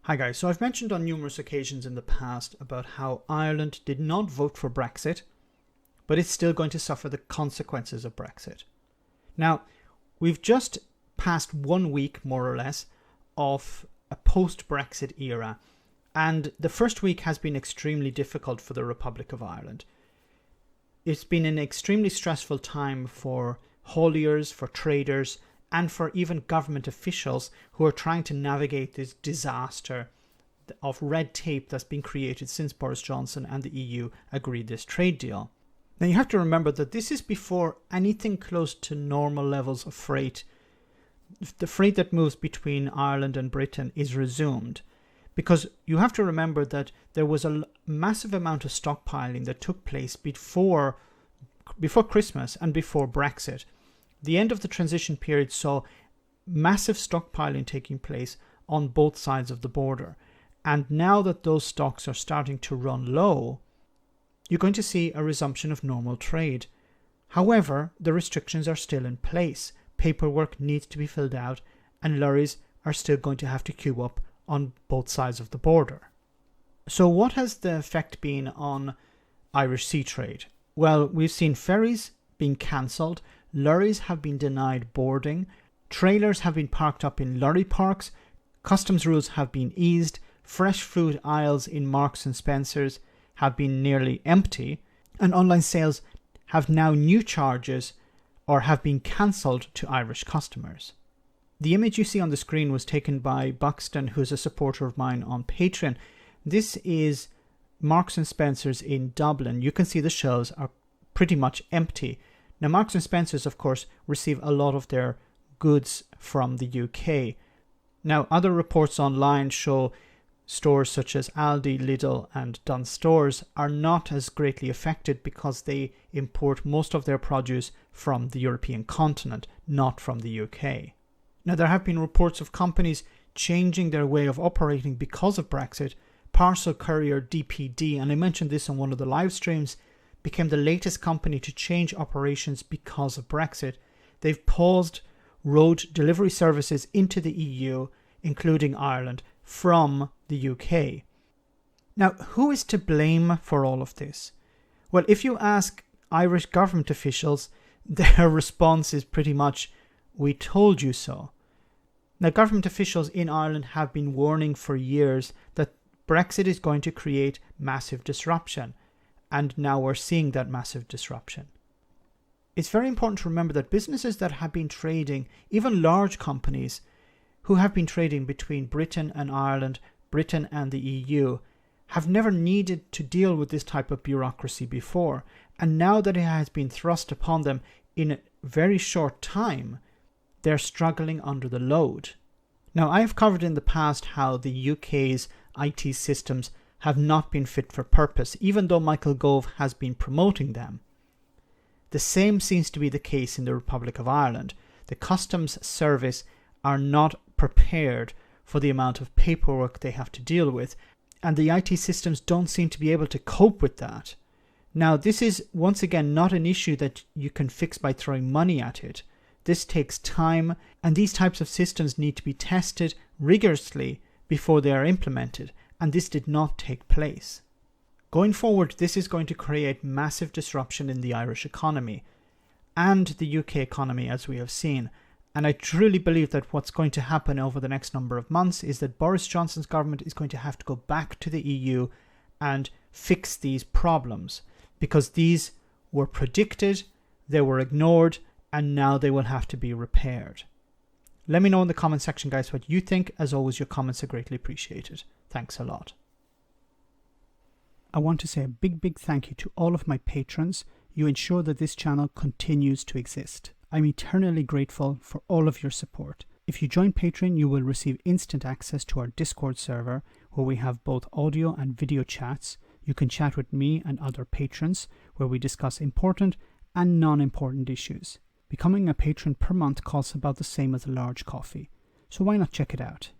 Hi guys, so I've mentioned on numerous occasions in the past about how Ireland did not vote for Brexit, but it's still going to suffer the consequences of Brexit. Now, we've just passed 1 week, more or less, of a post-Brexit era, and the first week has been extremely difficult for the Republic of Ireland. It's been an extremely stressful time for hauliers, for traders, and for even government officials who are trying to navigate this disaster of red tape that's been created since Boris Johnson and the EU agreed this trade deal. Now you have to remember that this is before anything close to normal levels of freight. The freight that moves between Ireland and Britain is resumed, because you have to remember that there was a massive amount of stockpiling that took place before Christmas and before Brexit. The end of the transition period saw massive stockpiling taking place on both sides of the border. And now that those stocks are starting to run low, you're going to see a resumption of normal trade. However, the restrictions are still in place. Paperwork needs to be filled out, and lorries are still going to have to queue up on both sides of the border. So what has the effect been on Irish sea trade? Well, we've seen ferries being cancelled, lorries have been denied boarding, trailers have been parked up in lorry parks, customs rules have been eased, fresh food aisles in Marks and Spencer's have been nearly empty, and online sales have now new charges or have been cancelled to Irish customers. The image you see on the screen was taken by Buxton, who's a supporter of mine on Patreon. This is Marks and Spencer's in Dublin. You can see the shelves are pretty much empty. Now, Marks and Spencer's, of course, receive a lot of their goods from the UK. Now, other reports online show stores such as Aldi, Lidl and Dunnes Stores are not as greatly affected because they import most of their produce from the European continent, not from the UK. Now, there have been reports of companies changing their way of operating because of Brexit. Parcel courier DPD, and I mentioned this on one of the live streams, became the latest company to change operations because of Brexit. They've paused road delivery services into the EU, including Ireland, from the UK. Now, who is to blame for all of this? Well, if you ask Irish government officials, their response is pretty much, "We told you so." Now, government officials in Ireland have been warning for years that Brexit is going to create massive disruption. And now we're seeing that massive disruption. It's very important to remember that businesses that have been trading, even large companies who have been trading between Britain and Ireland, Britain and the EU, have never needed to deal with this type of bureaucracy before. And now that it has been thrust upon them in a very short time, they're struggling under the load. Now, I have covered in the past how the UK's IT systems have not been fit for purpose, even though Michael Gove has been promoting them. The same seems to be the case in the Republic of Ireland. The customs service are not prepared for the amount of paperwork they have to deal with, and the IT systems don't seem to be able to cope with that. Now, this is once again not an issue that you can fix by throwing money at it. This takes time, and these types of systems need to be tested rigorously before they are implemented. And this did not take place. Going forward, this is going to create massive disruption in the Irish economy and the UK economy, as we have seen. And I truly believe that what's going to happen over the next number of months is that Boris Johnson's government is going to have to go back to the EU and fix these problems, because these were predicted, they were ignored, and now they will have to be repaired. Let me know in the comment section, guys, what you think. As always, your comments are greatly appreciated. Thanks a lot. I want to say a big thank you to all of my patrons. You ensure that this channel continues to exist. I'm eternally grateful for all of your support. If you join Patreon, you will receive instant access to our Discord server, where we have both audio and video chats. You can chat with me and other patrons, where we discuss important and non-important issues. Becoming a patron per month costs about the same as a large coffee, so why not check it out?